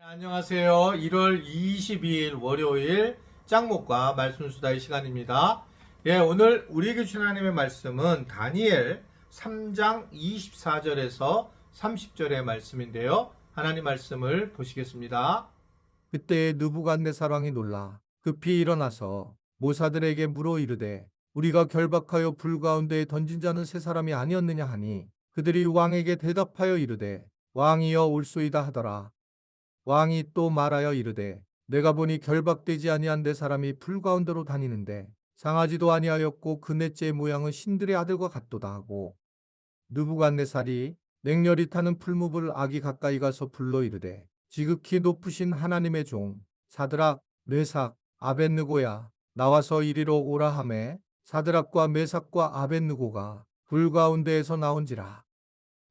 안녕하세요. 1월 22일 월요일 짱목과 말씀수다의 시간입니다. 오늘 우리에게 주신 하나님의 말씀은 다니엘 3장 24절에서 30절의 말씀인데요. 하나님 말씀을 보시겠습니다. 그때 느부갓네살 왕이 놀라 급히 일어나서 모사들에게 물어 이르되 우리가 결박하여 불 가운데에 던진 자는 세 사람이 아니었느냐 하니 그들이 왕에게 대답하여 이르되 왕이여 올소이다 하더라. 왕이 또 말하여 이르되 내가 보니 결박되지 아니한 네 사람이 불 가운데로 다니는데 상하지도 아니하였고 그 넷째의 모양은 신들의 아들과 같도다 하고 느부갓네살이 맹렬히 타는 풀무불 아기 가까이 가서 불러 이르되 지극히 높으신 하나님의 종 사드락 메삭 아벳느고야 나와서 이리로 오라 하매 사드락과 메삭과 아벳느고가 불 가운데에서 나온지라.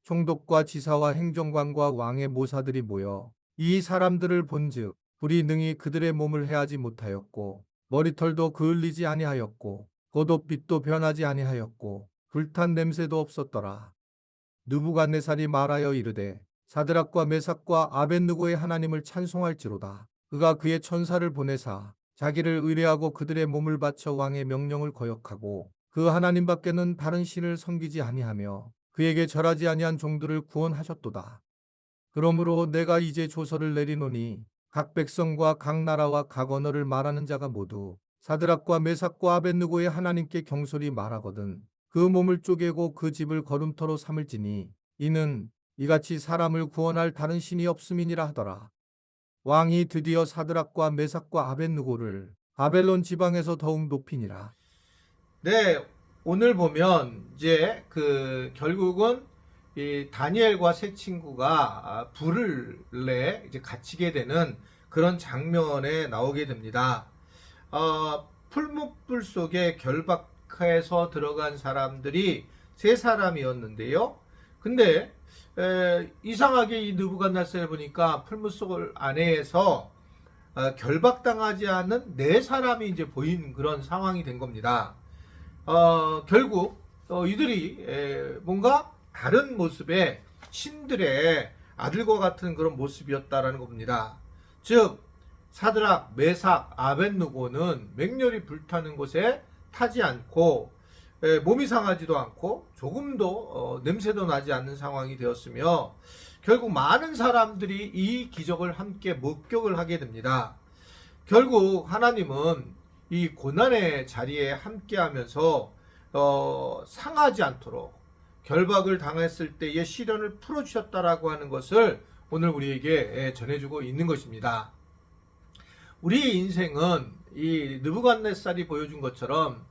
총독과 지사와 행정관과 왕의 모사들이 모여 이 사람들을 본즉 불이 능히 그들의 몸을 해하지 못하였고 머리털도 그을리지 아니하였고 겉옷빛도 변하지 아니하였고 불탄 냄새도 없었더라. 느부갓네살이 말하여 이르되 사드락과 메삭과 아벳느고의 하나님을 찬송할지로다. 그가 그의 천사를 보내사 자기를 의뢰하고 그들의 몸을 바쳐 왕의 명령을 거역하고 그 하나님 밖에는 다른 신을 섬기지 아니하며 그에게 절하지 아니한 종들을 구원하셨도다. 그러므로 내가 이제 조서를 내리노니 각 백성과 각 나라와 각 언어를 말하는 자가 모두 사드락과 메삭과 아벳느고의 하나님께 경솔히 말하거든 그 몸을 쪼개고 그 집을 거름터로 삼을지니 이는 이같이 사람을 구원할 다른 신이 없음이니라 하더라. 왕이 드디어 사드락과 메삭과 아벳느고를 바벨론 지방에서 더욱 높이니라. 오늘 보면 이제 결국은 이 다니엘과 세 친구가 불에 이제 갇히게 되는 그런 장면에 나오게 됩니다. 풀무불 속에 결박해서 들어간 사람들이 세 사람이었는데요. 근데 이상하게 이 느부갓네살을 보니까 풀무 속 안에서 결박당하지 않은 네 사람이 이제 보인 그런 상황이 된 겁니다. 결국 이들이 뭔가 다른 모습의 신들의 아들과 같은 그런 모습이었다라는 겁니다. 즉 사드락, 메삭, 아벳느고는 맹렬히 불타는 곳에 타지 않고 몸이 상하지도 않고 조금도 냄새도 나지 않는 상황이 되었으며 결국 많은 사람들이 이 기적을 함께 목격을 하게 됩니다. 결국 하나님은 이 고난의 자리에 함께하면서 상하지 않도록 결박을 당했을 때의 시련을 풀어주셨다라고 하는 것을 오늘 우리에게 전해주고 있는 것입니다. 우리 인생은 이 느부갓네살이 보여준 것처럼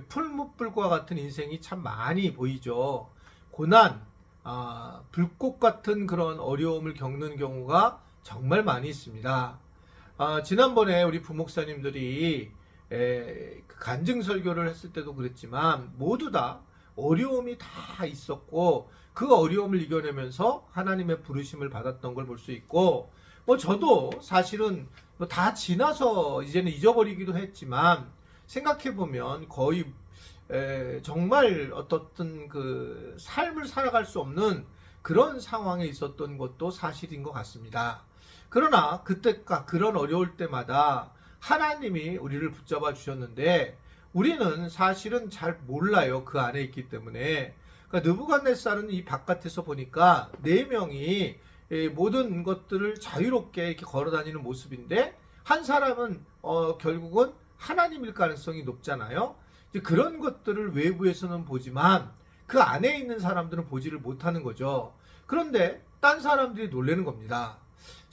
풀무불과 같은 인생이 참 많이 보이죠. 고난, 불꽃 같은 그런 어려움을 겪는 경우가 정말 많이 있습니다. 지난번에 우리 부목사님들이 간증 설교를 했을 때도 그랬지만 모두 다 어려움이 다 있었고 그 어려움을 이겨내면서 하나님의 부르심을 받았던 걸 볼 수 있고 저도 사실은 다 지나서 이제는 잊어버리기도 했지만 생각해보면 거의 정말 어떻든 그 삶을 살아갈 수 없는 그런 상황에 있었던 것도 사실인 것 같습니다. 그러나 그때가 그런 어려울 때마다 하나님이 우리를 붙잡아 주셨는데 우리는 사실은 잘 몰라요. 그 안에 있기 때문에. 그러니까 느부갓네살은 이 바깥에서 보니까 네 명이 모든 것들을 자유롭게 이렇게 걸어다니는 모습인데 한 사람은 결국은 하나님일 가능성이 높잖아요. 이제 그런 것들을 외부에서는 보지만 그 안에 있는 사람들은 보지를 못하는 거죠. 그런데 딴 사람들이 놀라는 겁니다.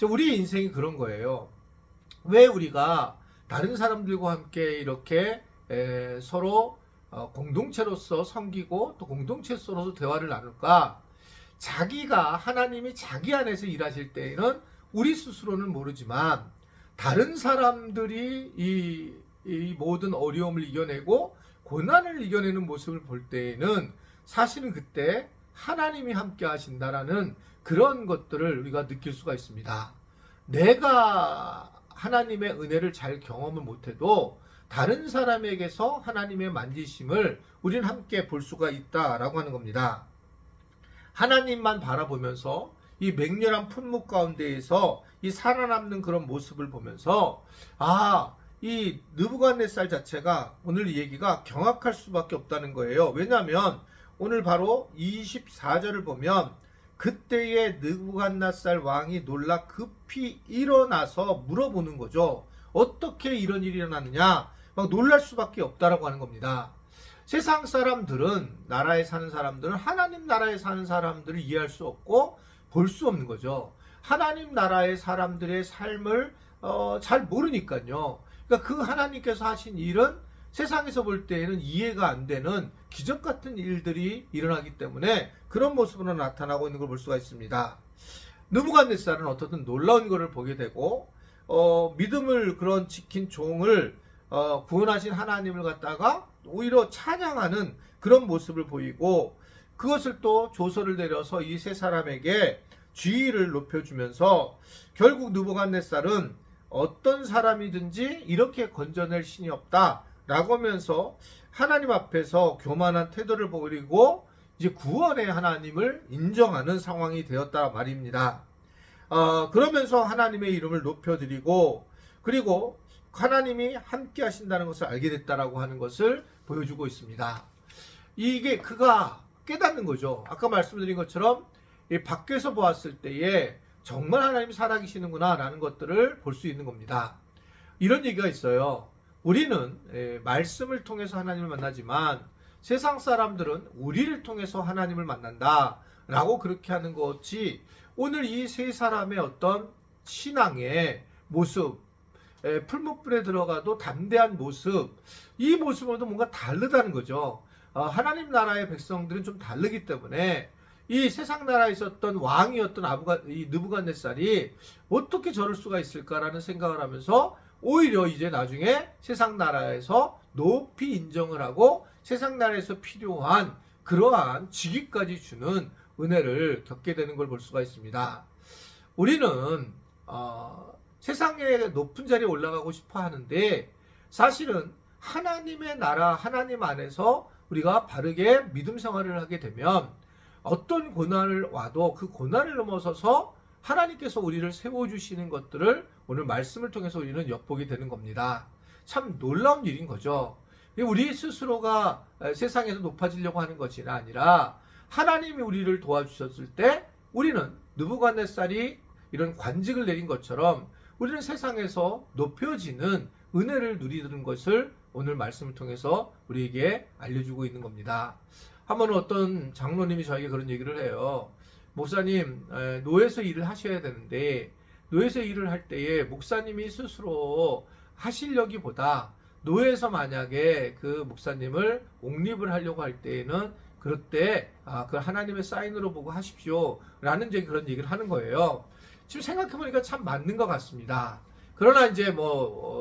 우리 인생이 그런 거예요. 왜 우리가 다른 사람들과 함께 이렇게 서로 공동체로서 섬기고 또 공동체로서 대화를 나눌까? 자기가 하나님이 자기 안에서 일하실 때에는 우리 스스로는 모르지만 다른 사람들이 이 모든 어려움을 이겨내고 고난을 이겨내는 모습을 볼 때에는 사실은 그때 하나님이 함께 하신다라는 그런 것들을 우리가 느낄 수가 있습니다. 내가 하나님의 은혜를 잘 경험을 못해도 다른 사람에게서 하나님의 만지심을 우리는 함께 볼 수가 있다라고 하는 겁니다. 하나님만 바라보면서 이 맹렬한 품목 가운데에서 이 살아남는 그런 모습을 보면서 이 느부갓네살 자체가 오늘 이 얘기가 경악할 수밖에 없다는 거예요. 왜냐하면 오늘 바로 24절을 보면 그때에 느부갓네살 왕이 놀라 급히 일어나서 물어보는 거죠. 어떻게 이런 일이 일어났느냐? 막 놀랄 수밖에 없다라고 하는 겁니다. 세상 사람들은, 나라에 사는 사람들은 하나님 나라에 사는 사람들을 이해할 수 없고 볼 수 없는 거죠. 하나님 나라의 사람들의 삶을 잘 모르니까요. 그러니까 그 하나님께서 하신 일은 세상에서 볼 때에는 이해가 안 되는 기적 같은 일들이 일어나기 때문에 그런 모습으로 나타나고 있는 걸 볼 수가 있습니다. 느부갓네살은 어떻든 놀라운 것을 보게 되고 믿음을 그런 지킨 종을 구원하신 하나님을 갖다가 오히려 찬양하는 그런 모습을 보이고, 그것을 또 조서를 내려서 이 세 사람에게 지위를 높여주면서 결국 느부갓네살은 어떤 사람이든지 이렇게 건져낼 신이 없다 라고 하면서 하나님 앞에서 교만한 태도를 보이고 이제 구원의 하나님을 인정하는 상황이 되었다 말입니다. 그러면서 하나님의 이름을 높여드리고, 그리고 하나님이 함께 하신다는 것을 알게 됐다라고 하는 것을 보여주고 있습니다. 이게 그가 깨닫는 거죠. 아까 말씀드린 것처럼 밖에서 보았을 때에 정말 하나님이 살아계시는구나 라는 것들을 볼 수 있는 겁니다. 이런 얘기가 있어요. 우리는 말씀을 통해서 하나님을 만나지만 세상 사람들은 우리를 통해서 하나님을 만난다 라고 그렇게 하는 것이 오늘 이 세 사람의 어떤 신앙의 모습, 풀무불에 들어가도 담대한 모습, 이 모습으로도 뭔가 다르다는 거죠. 하나님 나라의 백성들은 좀 다르기 때문에 이 세상 나라에 있었던 왕이었던 이 느부갓네살이 어떻게 저럴 수가 있을까라는 생각을 하면서 오히려 이제 나중에 세상 나라에서 높이 인정을 하고 세상 나라에서 필요한 그러한 직위까지 주는 은혜를 겪게 되는 걸 볼 수가 있습니다. 우리는 세상의 높은 자리에 올라가고 싶어 하는데 사실은 하나님의 나라, 하나님 안에서 우리가 바르게 믿음 생활을 하게 되면 어떤 고난을 와도 그 고난을 넘어서서 하나님께서 우리를 세워주시는 것들을 오늘 말씀을 통해서 우리는 엿보게 되는 겁니다. 참 놀라운 일인 거죠. 우리 스스로가 세상에서 높아지려고 하는 것이 아니라 하나님이 우리를 도와주셨을 때 우리는 느부갓네살이 이런 관직을 내린 것처럼 우리는 세상에서 높여지는 은혜를 누리는 것을 오늘 말씀을 통해서 우리에게 알려주고 있는 겁니다. 한번 어떤 장로님이 저에게 그런 얘기를 해요. 목사님, 노예에서 일을 하셔야 되는데 노예에서 일을 할 때에 목사님이 스스로 하시려기보다 노예에서 만약에 그 목사님을 옹립을 하려고 할 때에는 그럴 때 그 하나님의 사인으로 보고 하십시오 라는 그런 얘기를 하는 거예요. 지금 생각해보니까 참 맞는 것 같습니다. 그러나 이제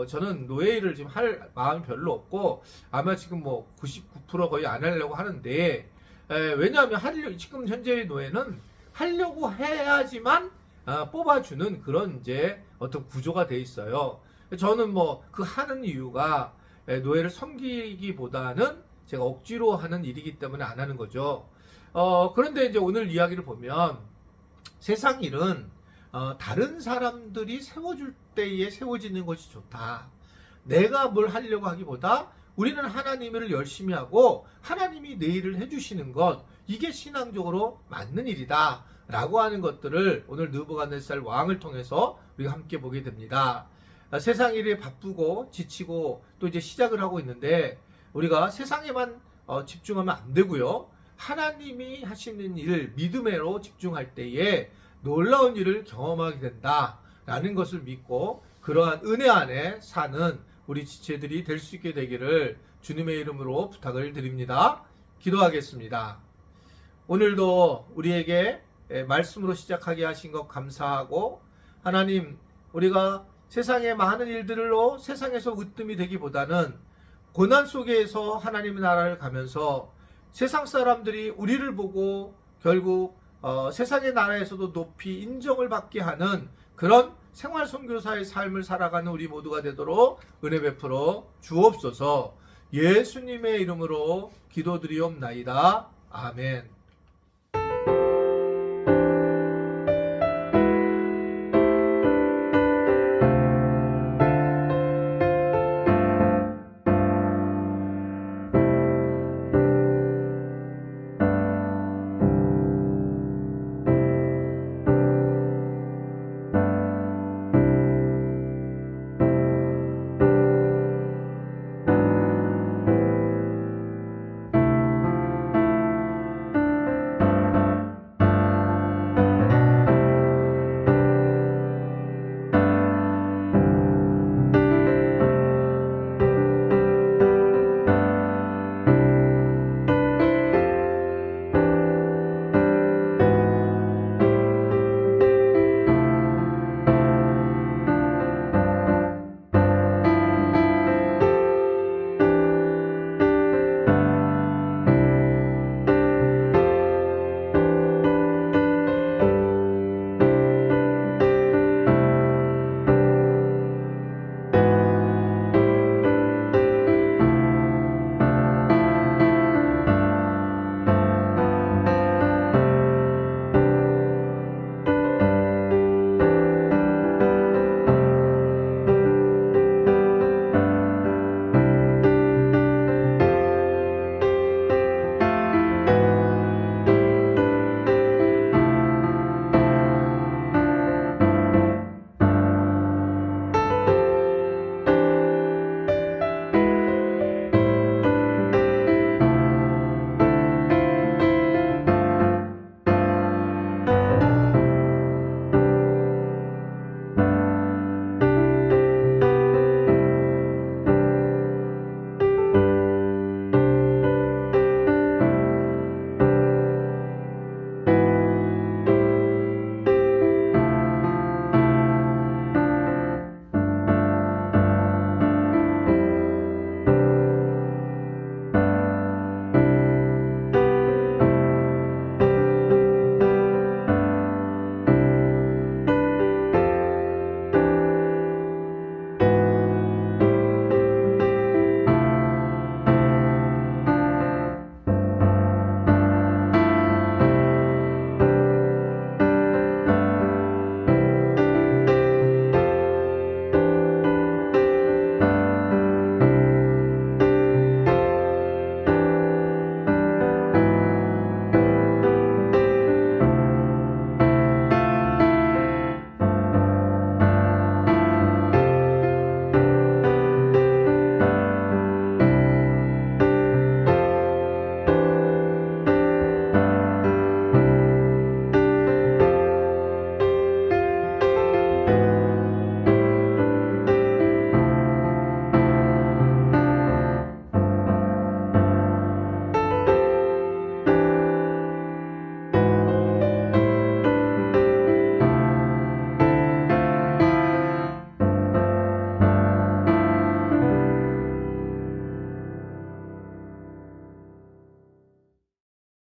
저는 노예 일을 지금 할 마음이 별로 없고 아마 지금 99% 거의 안 하려고 하는데, 왜냐하면 지금 현재의 노예는 하려고 해야지만 뽑아주는 그런 이제 어떤 구조가 돼 있어요. 저는 그 하는 이유가 노예를 섬기기보다는 제가 억지로 하는 일이기 때문에 안 하는 거죠. 그런데 이제 오늘 이야기를 보면 세상 일은 다른 사람들이 세워줄 때에 세워지는 것이 좋다. 내가 뭘 하려고 하기보다 우리는 하나님을 열심히 하고 하나님이 내 일을 해주시는 것, 이게 신앙적으로 맞는 일이다 라고 하는 것들을 오늘 느부갓네살 왕을 통해서 우리가 함께 보게 됩니다. 세상 일에 바쁘고 지치고 또 이제 시작을 하고 있는데 우리가 세상에만 집중하면 안 되고요. 하나님이 하시는 일을 믿음으로 집중할 때에 놀라운 일을 경험하게 된다라는 것을 믿고 그러한 은혜 안에 사는 우리 지체들이 될 수 있게 되기를 주님의 이름으로 부탁을 드립니다. 기도하겠습니다. 오늘도 우리에게 말씀으로 시작하게 하신 것 감사하고, 하나님, 우리가 세상의 많은 일들로 세상에서 으뜸이 되기보다는 고난 속에서 하나님의 나라를 가면서 세상 사람들이 우리를 보고 결국 세상의 나라에서도 높이 인정을 받게 하는 그런 생활 선교사의 삶을 살아가는 우리 모두가 되도록 은혜 베풀어 주옵소서. 예수님의 이름으로 기도드리옵나이다. 아멘.